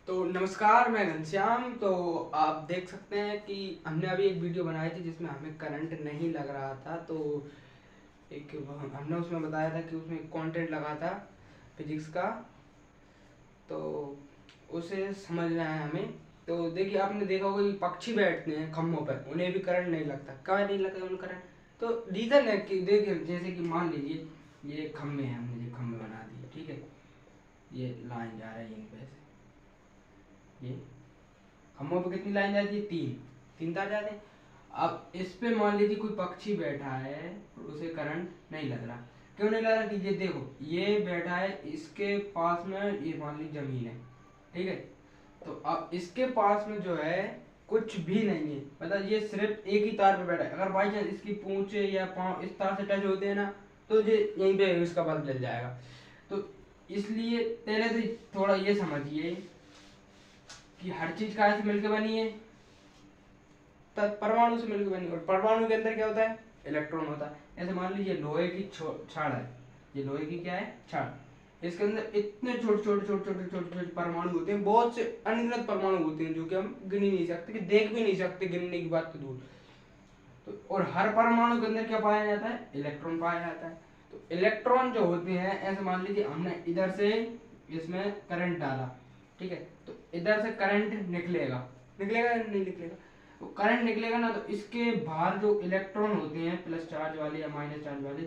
तो नमस्कार, मैं घनश्याम। तो आप देख सकते हैं कि हमने अभी एक वीडियो बनाई थी जिसमें हमें करंट नहीं लग रहा था। तो हमने उसमें बताया था कि उसमें कंटेंट लगा था फिजिक्स का, तो उसे समझना है हमें। तो देखिए, आपने देखा होगा कि पक्षी बैठते हैं खम्भों पर, उन्हें भी करंट नहीं लगता। क्यों नहीं लगता उन्हें करंट? तो रीज़न है कि देखिए, जैसे कि मान लीजिए ये खम्भे हैं, हमने ये खम्भे बना दिए, ठीक है। ये लाइन जा रहा है यहीं पे से, ये खम्भों पे कितनी लाइन जाती है? तीन तीन तार जाते हैं। अब इस पे मान लीजिए कोई पक्षी बैठा है और उसे करंट नहीं लग रहा। क्यों नहीं लग रहा? कि ये देखो, ये बैठा है, इसके पास में ये मान लीजिए जमीन है, ठीक है। तो अब इसके पास में जो है कुछ भी नहीं है, मतलब ये सिर्फ एक ही तार पे बैठा है। अगर बाई चांस इसकी पूंछे या पाँव इस तार से टच होते हैं ना, तो ये यहीं पे इसका बल्ब जल जाएगा। तो इसलिए पहले तो थोड़ा ये समझिए कि हर चीज कहाँ से मिलकर बनी है? परमाणु से मिलकर बनी। और परमाणु के अंदर क्या होता है? इलेक्ट्रॉन होता है। ऐसे मान लीजिए लोहे की छड़ है, ये लोहे की क्या है? छड़। इसके अंदर इतने छोटे छोटे छोटे छोटे छोटे छोटे परमाणु होते हैं, बहुत से अनगिनत परमाणु होते हैं जो कि हम गिन ही नहीं सकते, कि देख भी नहीं सकते, गिनने की बात तो दूर। तो और हर परमाणु के अंदर क्या पाया जाता है? इलेक्ट्रॉन पाया जाता है। तो इलेक्ट्रॉन जो होते हैं, ऐसे मान लीजिए हमने इधर से इसमें करंट डाला, ठीक है। तो इधर से करंट निकलेगा, निकलेगा या नहीं निकलेगा? तो करंट निकलेगा ना, तो इसके बाहर जो इलेक्ट्रॉन होते हैं, प्लस चार्ज वाले या माइनस चार्ज वाले,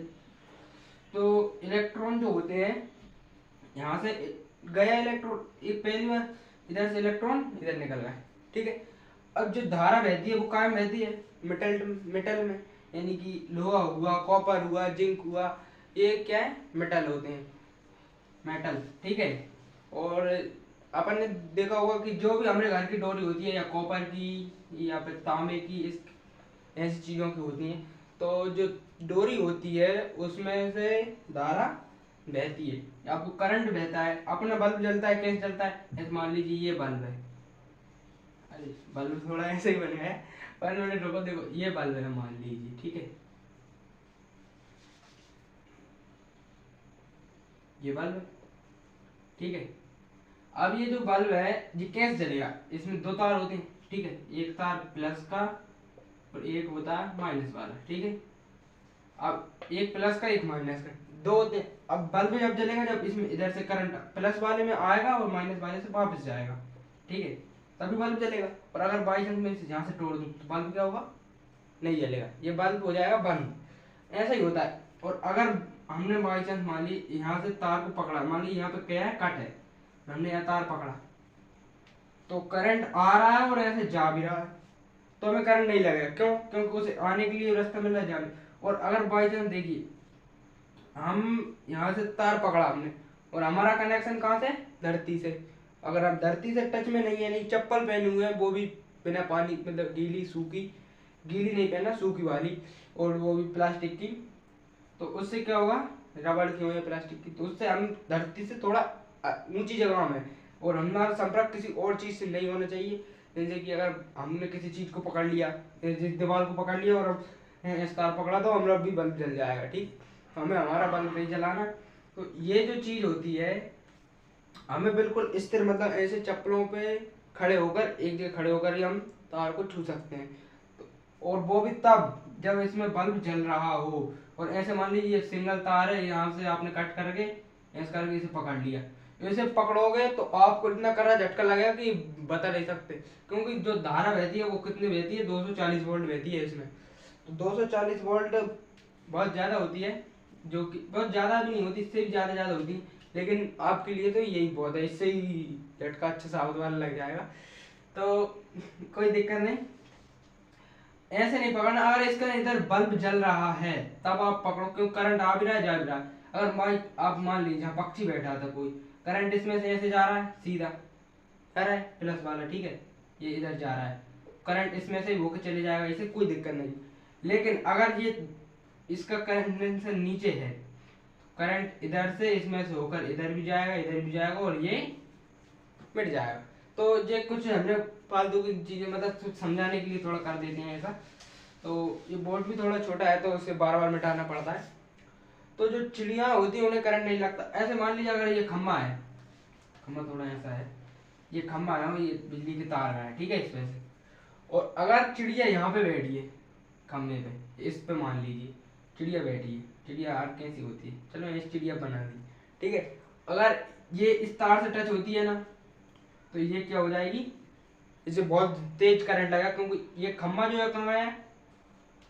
तो इलेक्ट्रॉन जो होते हैं, यहाँ से गया इलेक्ट्रॉन, एक पहली बार इधर से इलेक्ट्रॉन इधर निकल गया, ठीक है। अब जो धारा बहती है वो कहाँ बहती है? मेटल मेटल में, यानी कि लोहा हुआ, कॉपर हुआ, जिंक हुआ, ये क्या है? मेटल होते हैं, मेटल, ठीक है। और अपन ने देखा होगा कि जो भी हमारे घर की डोरी होती है, या कॉपर की या फिर तांबे की, इस ऐसी चीज़ों की होती हैं। तो जो डोरी होती है उसमें से धारा बहती है, आपको करंट बहता है। अपना बल्ब जलता है, कैसे जलता है? ऐसे मान लीजिए ये बल्ब है, अरे बल्ब थोड़ा ऐसे ही बना है, 5 मिनट रुको, देखो ये बल्ब है मान लीजिए, ठीक है। ये बल्ब है, ठीक है। अब ये जो बल्ब है ये कैसे जलेगा? इसमें दो तार होते हैं, ठीक है। एक तार प्लस का और एक होता है माइनस वाला, ठीक है। अब एक प्लस का एक माइनस का, दो होते हैं। अब बल्ब जब जलेगा जब इसमें इधर से करंट प्लस वाले में आएगा और माइनस वाले से वापस जाएगा, ठीक है, तभी बल्ब जलेगा। और अगर बाई चांस में यहाँ से तोड़ दूँ तो बल्ब क्या होगा? नहीं जलेगा, ये बल्ब हो जाएगा बंद। ऐसा ही होता है। और अगर हमने बाई चांस मान ली यहाँ से तार को पकड़ा, मान ली यहाँ पे क्या है? कट है, हमने यहाँ तार पकड़ा, तो करंट आ रहा है और ऐसे जा भी रहा है, तो हमें करंट नहीं लगेगा। क्यों? क्योंकि उसे आने के लिए रास्ता मिल रहा है, जाने। और अगर बाई चांस देखिए, हम यहाँ से तार पकड़ा हमने, और हमारा कनेक्शन कहाँ से? धरती से। अगर हम धरती से टच में नहीं है, नहीं चप्पल पहने हुए हैं, वो भी बिना पानी, मतलब गीली सूखी, गीली नहीं पहना, सूखी वाली, और वो भी प्लास्टिक की, तो उससे क्या होगा? रबड़ की हो या प्लास्टिक की, तो उससे हम धरती से थोड़ा ऊंची जगह में, और हमारा संपर्क किसी और चीज से नहीं होना चाहिए। जैसे कि अगर हमने किसी चीज को पकड़ लिया, जैसे दीवार को पकड़ लिया और अब इस तार पकड़ा, तो हमारा भी बल्ब जल जाएगा, ठीक। हमें हमारा बल्ब नहीं जलाना। तो ये जो चीज होती है, हमें बिल्कुल स्थिर, मतलब ऐसे चप्पलों पे खड़े होकर, एक जगह खड़े होकर ही हम तार को छू सकते हैं। तो और वो भी तब जब इसमें बल्ब जल रहा हो। और ऐसे मान लीजिए ये सिंगल तार है, यहाँ से आपने कट करके ऐसे करके इसे पकड़ लिया, इसे पकड़ोगे तो आपको इतना कड़ा झटका लगेगा कि बता नहीं सकते। क्योंकि जो धारा बहती है वो कितनी बहती है? 240 वोल्ट बहती है इसमें। तो 240 वोल्ट बहुत ज़्यादा होती है, जो कि बहुत ज़्यादा भी नहीं होती, इससे भी ज़्यादा होती है। लेकिन आपके लिए तो यही बहुत है, इससे ही झटका अच्छा साउथ वाला लग जाएगा, तो कोई दिक्कत नहीं। ऐसे नहीं पकड़ना। अगर इसका इधर बल्ब जल रहा है तब आप पकड़ो, क्यों? करंट आ भी रहा है, जा भी रहा है। अगर आप मान लीजिए जहाँ पक्षी बैठा था कोई, करंट इसमें से ऐसे जा रहा है सीधा, कर रहा है प्लस वाला, ठीक है, ये इधर जा रहा है, करंट इसमें से होकर चले जाएगा, इसे कोई दिक्कत नहीं। लेकिन अगर ये इसका करंट नीचे है, करंट इधर से इसमें से होकर इधर भी जाएगा, इधर भी जाएगा, और ये मिट जाएगा। तो ये कुछ हमने फालतू की चीजें, मतलब कुछ समझाने के लिए थोड़ा कर देते हैं ऐसा। तो ये बोर्ड भी थोड़ा छोटा है, तो उसे बार बार मिटाना पड़ता है। तो जो चिड़िया होती है उन्हें करंट नहीं लगता। ऐसे मान लीजिए अगर ये खम्मा है, खम्मा थोड़ा ऐसा है, ये खम्भा है ये बिजली के तार का है, ठीक है, इस वजह से। और अगर चिड़िया यहाँ पे बैठी है खम्भे पे, इस पे मान लीजिए चिड़िया बैठी है, चिड़िया आर कैसी होती है, चलो इस चिड़िया बना दी, ठीक है। अगर ये इस तार से टच होती है ना तो ये क्या हो जाएगी, इसे बहुत तेज करंट लगा, क्योंकि ये खम्भा जो है कहाँ गया है,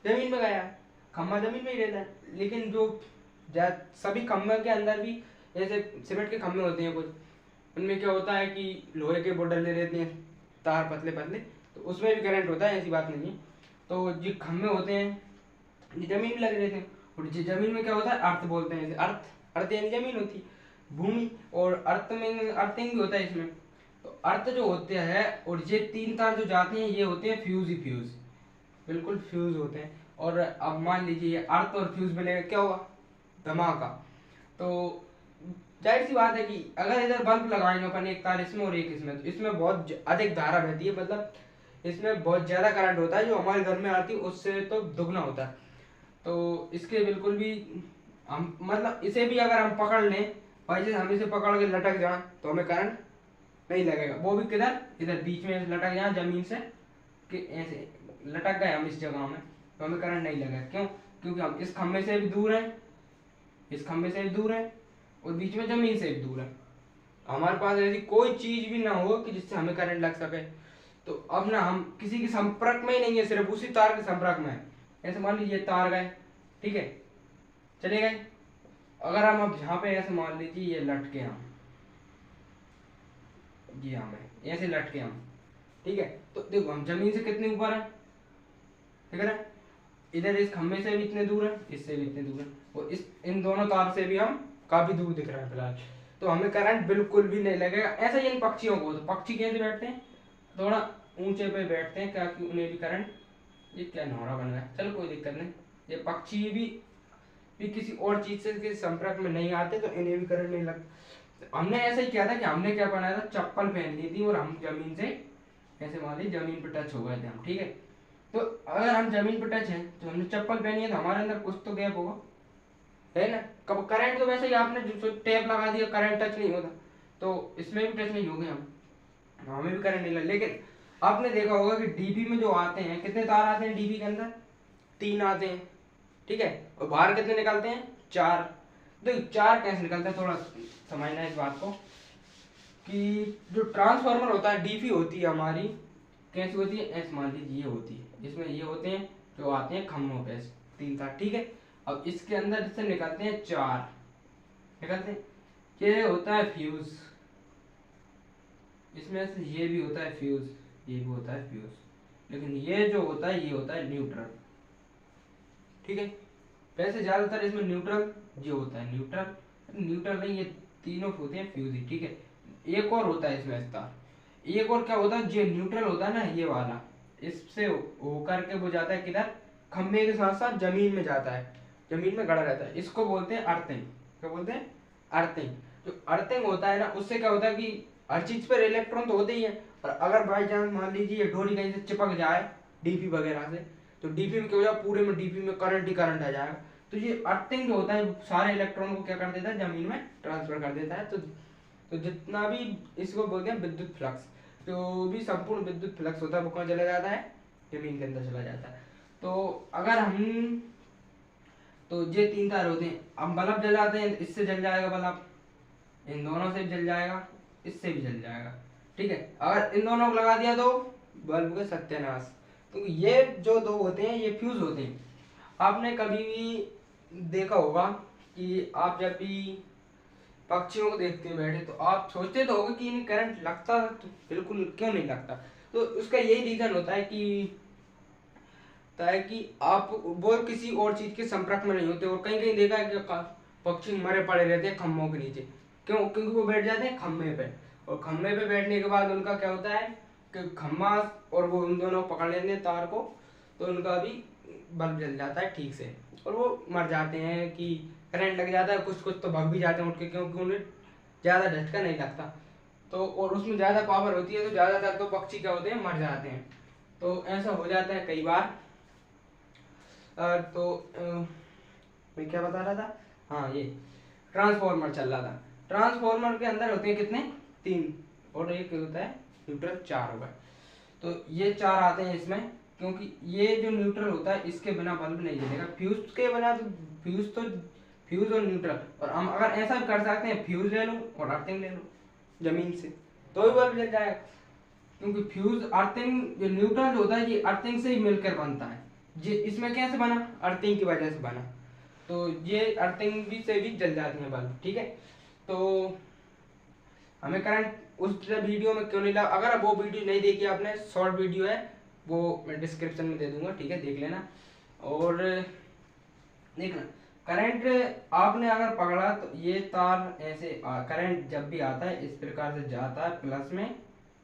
जमीन में गया है। खम्भा जमीन में ही रहता है, लेकिन जो सभी खम्भे के अंदर भी जैसे सीमेंट के खम्भे होते हैं कुछ, उनमें क्या होता है कि लोहे के बोर्ड डले रहते हैं, तार पतले पतले, तो उसमें भी करंट होता है, ऐसी बात नहीं है। तो जो खम्भे होते हैं ये जमीन में लगे रहते हैं, और जो जमीन में क्या होता है, अर्थ बोलते हैं, जैसे अर्थ, अर्थ यानी जमीन होती है, भूमि, और अर्थ में अर्थिंग भी होता है इसमें। तो अर्थ जो होते हैं, और ये तीन तार जो जाते हैं ये होते हैं फ्यूज ही फ्यूज, बिल्कुल फ्यूज होते हैं। और अब मान लीजिए अर्थ और फ्यूज मिलेगा, क्या हुआ, धमाका। तो जाहिर सी बात है कि अगर इधर बल्ब लगाएंगे अपन, एक तार इसमें और एक इसमें, तो इसमें बहुत अधिक धारा बहती है, मतलब इसमें बहुत ज्यादा करंट होता है, जो हमारे घर में आती है उससे तो दुगना होता है। तो इसके बिल्कुल भी हम मतलब इसे भी अगर हम पकड़ लें, भाई जैसे हम इसे पकड़ के लटक जाए तो हमें करंट नहीं लगेगा, वो भी किधर, इधर बीच में लटक जाए जमीन से, कि ऐसे लटक गए हम इस जगह में, तो हमें करंट नहीं लगेगा। क्यों, क्योंकि हम इस खंभे से भी दूर हैं, इस खंभे से भी दूर है, और बीच में जमीन से भी दूर है, हमारे पास ऐसी कोई चीज भी ना हो कि जिससे हमें करंट लग सके। तो अब ना हम किसी के संपर्क में ही नहीं है, सिर्फ उसी तार के संपर्क में है। ऐसे मान लीजिए तार गए, ठीक है, चले गए, अगर हम अब यहाँ पे ऐसे मान लीजिए ये लटके हम, जी हाँ मैं ऐसे लटके हम, ठीक है, तो देखो हम जमीन से कितने ऊपर है, ठीक है ना, इधर इस खंभे से भी इतने दूर है, इससे भी इतने दूर है, और इस इन दोनों तार से भी हम काफी दूर दिख रहे हैं फिलहाल, तो हमें करंट बिल्कुल भी नहीं लगेगा। ऐसा ही इन पक्षियों को, तो पक्षी कैसे बैठते हैं, थोड़ा ऊंचे पे बैठते हैं, क्या कि उन्हें भी करंट, ये क्या नौरा बन गया, चलो कोई दिक्कत नहीं, ये पक्षी भी किसी और चीज से के संपर्क में नहीं आते, तो इन्हें भी करंट नहीं लगता। हमने ऐसा ही किया था कि हमने क्या बनाया था, चप्पल पहन ली थी और हम जमीन से ऐसे मान ली जमीन पर टच हो गए थे हम, ठीक है। तो अगर हम जमीन पर टच हैं तो हमने चप्पल पहनी है, तो हमारे अंदर कुछ तो गैप होगा, है ना। कब करंट तो वैसे ही आपने जो टेप लगा दिया करंट टच नहीं होता, तो इसमें भी टच नहीं होंगे हम, हमें भी करंट नहीं लगा। लेकिन आपने देखा होगा कि डीपी में जो आते हैं, कितने तार आते हैं डीपी के अंदर, 3 आते हैं, ठीक है, और बाहर कितने निकलते हैं, 4। देखो 4 कैसे निकलते हैं, थोड़ा समझना है इस बात को, कि जो ट्रांसफार्मर होता है, डीपी होती है हमारी, कैसी होती है, ऐसे मान लीजिए ये होती है, जिसमें ये होते हैं जो आते हैं खम्भों पे 3 तार, ठीक है। अब इसके अंदर जिससे निकलते हैं 4 निकलते हैं, ये होता है फ्यूज, इसमें से ये भी होता है फ्यूज, ये भी होता है फ्यूज, लेकिन ये जो होता है ये होता है न्यूट्रल, ठीक है। वैसे ज्यादातर इसमें न्यूट्रल ये होता है, न्यूट्रल न्यूट्रल नहीं, ये तीनों होते हैं फ्यूज ही, ठीक है। एक और होता है इसमें स्टार, एक और क्या होता है, जो न्यूट्रल होता है ना ये वाला, इससे होकर के वो जाता है किधर, खंभे के साथ साथ जमीन में जाता है, जमीन में गड़ा रहता है, इसको बोलते हैं अर्थिंग। क्या बोलते हैं, अर्थिंग। जो अर्थिंग होता है ना, उससे क्या होता है कि हर चीज पर इलेक्ट्रॉन तो होते ही है, और अगर बाई चांस मान लीजिए डोरी कहीं से चिपक जाए डीपी वगैरह से, तो डीपी में क्या हो जाए, पूरे में डीपी में करंट ही करंट आ जाएगा। तो ये अर्थिंग जो होता है सारे इलेक्ट्रॉन को क्या कर देता है, जमीन में ट्रांसफर कर देता है। तो जितना भी इसको बोलते हैं विद्युत फ्लक्स, जो भी संपूर्ण विद्युत फ्लक्स होता है वो कहाँ चला जाता है, जमीन के अंदर चला जाता है। तो अगर हम, तो ये 3 तार होते हैं, हम बल्ब जलाते हैं, इससे जल जाएगा बल्ब, इन दोनों से भी जल जाएगा, इससे भी जल जाएगा, ठीक है। अगर इन दोनों को लगा दिया तो बल्ब का सत्यानाश। तो ये जो 2 होते हैं ये फ्यूज होते हैं। आपने कभी भी देखा होगा कि आप जब भी पक्षियों को देखते बैठे, तो आप सोचते तो होगा कि इन्हें करंट लगता, तो बिल्कुल क्यों नहीं लगता। तो उसका यही रीजन होता है कि आप वो किसी और चीज के संपर्क में नहीं होते, और कहीं कहीं देखा है कि पक्षी मरे पड़े रहते हैं खम्भों के नीचे, क्यों, क्योंकि वो बैठ जाते हैं खम्भे पे, और खम्भे पे बैठने के बाद उनका क्या होता है कि खम्भा और वो उन दोनों को पकड़ लेते हैं तार को, तो उनका भी बल्ब जल जाता है ठीक से, और वो मर जाते हैं, कि करंट लग जाता है, कुछ कुछ तो भाग भी जाते हैं उठ के, क्योंकि उन्हें ज़्यादा झटका नहीं लगता। तो और उसमें ज़्यादा पावर होती है, तो ज़्यादातर तो पक्षी क्या होते हैं, मर जाते हैं। तो ऐसा हो जाता है कई बार। मैं क्या बता रहा था, हाँ ये ट्रांसफार्मर चल रहा था। ट्रांसफार्मर के अंदर होते हैं कितने, 3, और एक होता है न्यूट्रल 4 होगा। तो ये 4 आते हैं इसमें, क्योंकि ये जो न्यूट्रल होता है इसके बिना बल्ब नहीं जलेगा। फ्यूज के बिना तो फ्यूज और न्यूट्रल, और हम अगर ऐसा भी कर सकते हैं फ्यूज ले लो और अर्थिंग ले लो जमीन से, तो भी बल्ब जल जाएगा। क्योंकि फ्यूज अर्थिंग जो न्यूट्रल होता है ये अर्थिंग से ही मिलकर बनता है। ये इसमें कैसे बना, अर्थिंग की वजह से बना, तो ये अर्थिंग भी से भी जल जाती है बल्ब। ठीक है, तो हमें करंट उस वीडियो में क्यों नहीं लगा, अगर वो वीडियो नहीं देखी आपने, शॉर्ट वीडियो है वो मैं डिस्क्रिप्शन में दे दूंगा, ठीक है, देख लेना। और देखना करंट आपने अगर पकड़ा तो ये तार ऐसे करंट जब भी आता है इस प्रकार से जाता है प्लस में,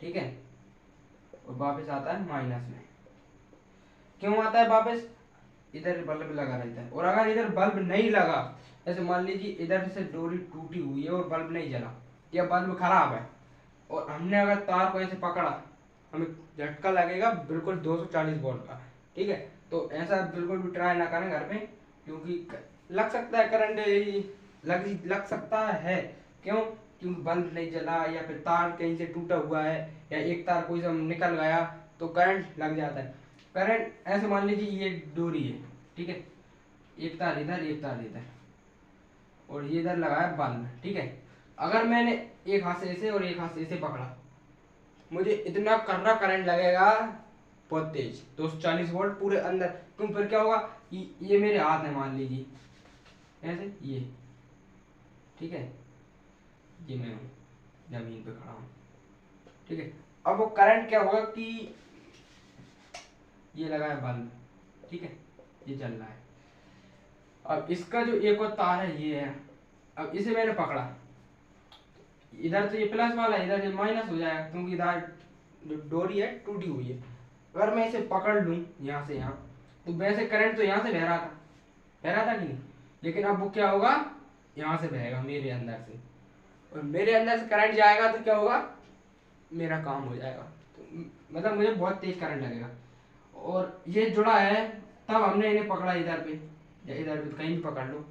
ठीक है, और वापस आता है माइनस में। क्यों आता है वापस, इधर बल्ब लगा रहता है। और अगर इधर बल्ब नहीं लगा, जैसे मान लीजिए इधर से डोरी टूटी हुई है और बल्ब नहीं जला या बल्ब खराब है, और हमने अगर तार को ऐसे पकड़ा, हमें झटका लगेगा बिल्कुल 240 वोल्ट का। ठीक है, तो ऐसा बिल्कुल भी ट्राई ना करें घर पे, क्योंकि लग सकता है करंट, लग सकता है। क्यों, क्योंकि बल्ब नहीं जला या फिर तार कहीं से टूटा हुआ है या एक तार कोई सा निकल गया तो करंट लग जाता है। करंट ऐसे मान लीजिए ये डोरी है, ठीक है, एक तार इधर एक तार इधर, और ये इधर लगा है बल्ब। ठीक है, अगर मैंने एक हाथ से ऐसे और एक हाथ से ऐसे पकड़ा, मुझे इतना कर्रा करंट लगेगा बहुत तेज, 240 वोल्ट पूरे अंदर। क्यों, फिर क्या होगा, ये मेरे हाथ है मान लीजिए ऐसे, ये ठीक है, ये मैं हूँ जमीन पे खड़ा हूँ। ठीक है, अब वो करंट क्या होगा कि ये लगा है बल्ब, ठीक है, ये चल रहा है। अब इसका जो एक और तार है ये है, अब इसे मैंने पकड़ा, इधर तो ये प्लस वाला है, इधर ये माइनस हो जाएगा, क्योंकि इधर जो डोरी है टूटी हुई है। अगर मैं इसे पकड़ लूँ यहाँ से यहाँ, तो वैसे करंट तो यहाँ से बह रहा था कि नहीं, लेकिन अब वो क्या होगा, यहाँ से बहेगा मेरे अंदर से, और मेरे अंदर से करंट जाएगा तो क्या होगा, मेरा काम हो जाएगा। तो मतलब मुझे बहुत तेज करंट लगेगा। और ये जुड़ा है, तब हमने इन्हें पकड़ा इधर पे या इधर पे, कहीं भी पकड़ लो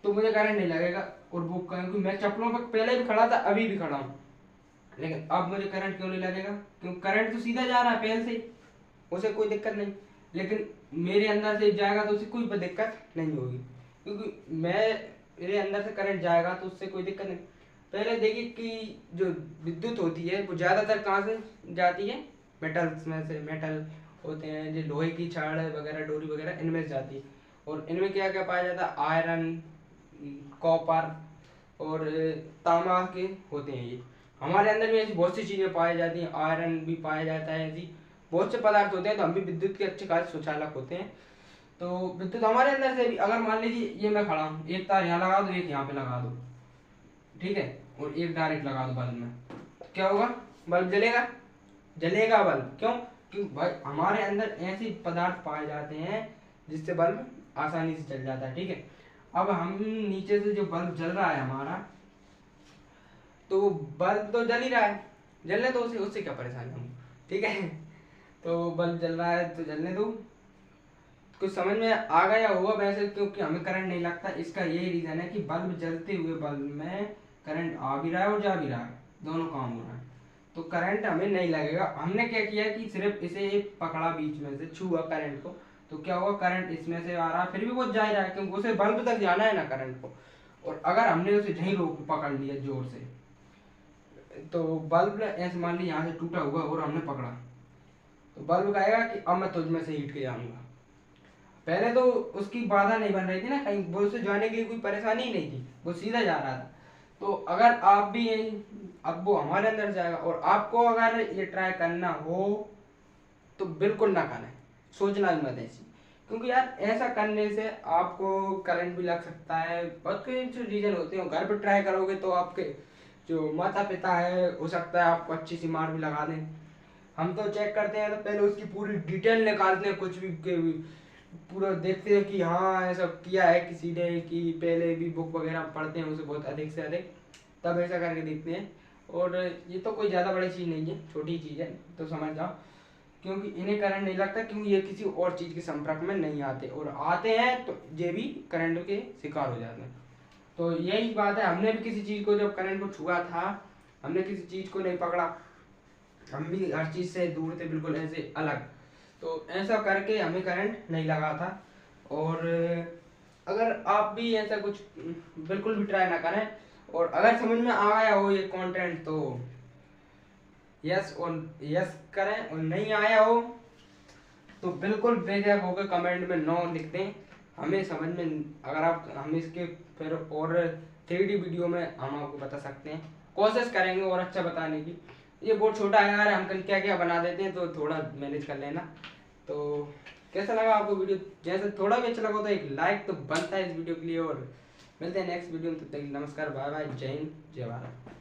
तो मुझे करंट नहीं लगेगा। और वो क्योंकि मैं चप्पलों पर पहले भी खड़ा था, अभी भी खड़ा हूँ, लेकिन अब मुझे करंट क्यों नहीं लगेगा, क्योंकि करंट तो सीधा जा रहा है पैर से, उसे कोई दिक्कत नहीं। लेकिन मेरे अंदर से जाएगा तो उसे कोई दिक्कत नहीं होगी, क्योंकि मेरे अंदर से करंट जाएगा तो उससे कोई दिक्कत नहीं। पहले देखिए कि जो विद्युत होती है वो ज़्यादातर कहाँ से जाती है, मेटल्स में से, मेटल होते हैं जो लोहे की छड़ वगैरह, डोरी वगैरह, इनमें से जाती है। और इनमें क्या क्या पाया जाता है, आयरन, कॉपर और तांबा के होते हैं। ये हमारे अंदर भी ऐसी बहुत सी चीज़ें पाई जाती हैं, आयरन भी पाया जाता है, ऐसी बहुत से पदार्थ होते हैं। तो हम भी विद्युत के अच्छे खासे सुचालक होते हैं। तो विद्युत हमारे अंदर से भी, अगर मान लीजिए ये मैं खड़ा हूँ, एक तार यहाँ लगा दो, एक यहाँ पे लगा दो, ठीक है, और एक डायरेक्ट लगा दो बल्ब में, तो क्या होगा, बल्ब जलेगा, जलेगा बल्ब। क्यों, क्योंकि भाई हमारे अंदर ऐसे पदार्थ पाए जाते हैं जिससे बल्ब आसानी से जल जाता है। ठीक है, अब हम नीचे से जो बल्ब जल रहा है हमारा, तो बल्ब तो जल ही रहा है, जलने दो उसे, उससे क्या परेशानी हम, ठीक है। तो बल्ब जल रहा है तो जलने दो। कुछ समझ में आ गया होगा वैसे, क्योंकि हमें करंट नहीं लगता, इसका यही रीजन है कि बल्ब जलते हुए बल्ब में करंट आ भी रहा है और जा भी रहा है, दोनों काम हो रहा है, तो करंट हमें नहीं लगेगा। हमने क्या किया कि सिर्फ इसे पकड़ा, बीच में से छुआ करंट को, तो क्या हुआ, करंट इसमें से आ रहा है, फिर भी वो जा ही रहा है, क्योंकि उसे बल्ब तक जाना है ना करंट को। और अगर हमने उसे यहीं रोक पकड़ लिया जोर से, तो बल्ब ऐसे मान ली यहाँ से टूटा हुआ और हमने पकड़ा, तो बल्ब कहेगा कि अब मैं तुझ में से हीट के जाऊंगा। पहले तो उसकी बाधा नहीं बन रही थी ना कहीं, वो उसे जाने के लिए कोई परेशानी ही नहीं थी, वो सीधा जा रहा था। तो अगर आप भी अब वो हमारे अंदर जाएगा, और आपको अगर ये ट्राई करना हो तो बिल्कुल ना करें, सोचना भी मत ऐसी, क्योंकि यार ऐसा करने से आपको करंट भी लग सकता है। बहुत कोई जो रीजन होते हैं, घर पर ट्राई करोगे तो आपके जो माता पिता है हो सकता है आपको अच्छी सी मार भी लगा दें। हम तो चेक करते हैं तो पहले उसकी पूरी डिटेल निकालते हैं, कुछ भी पूरा देखते हैं कि हाँ ऐसा किया है किसी ने, कि पहले भी बुक वगैरह पढ़ते हैं उसे बहुत अधिक से अधिक, तब ऐसा करके देखते हैं। और ये तो कोई ज़्यादा बड़ी चीज़ नहीं है, छोटी चीज़ है, तो समझ जाओ। क्योंकि इन्हें करंट नहीं लगता, क्योंकि ये किसी और चीज़ के संपर्क में नहीं आते, और आते हैं तो ये भी करंट के शिकार हो जाते हैं। तो यही बात है, हमने भी किसी चीज़ को जब करंट को छुआ था हमने किसी चीज़ को नहीं पकड़ा, हम भी हर चीज़ से दूर थे, बिल्कुल ऐसे अलग। तो ऐसा करके हमें करंट नहीं लगा था। और अगर आप भी ऐसा कुछ बिल्कुल भी ट्राई ना करें, और अगर समझ में आ गया हो ये कंटेंट तो यस और यस करें, और नहीं आया हो तो बिल्कुल बेझिझक होकर कमेंट में नो लिख दें। हमें समझ में, अगर आप हम इसके फिर और 3D वीडियो में हम आपको बता सकते हैं, कोशिश करेंगे और अच्छा बताने की। ये बहुत छोटा है यार, हम क्या क्या बना देते हैं, तो थोड़ा मैनेज कर लेना। तो कैसा लगा आपको वीडियो? जैसे थोड़ा भी अच्छा लगा तो एक लाइक तो बनता है इस वीडियो के लिए। और मिलते हैं नेक्स्ट वीडियो में, तब तक नमस्कार, बाय बाय, जय हिंद, जय भारत।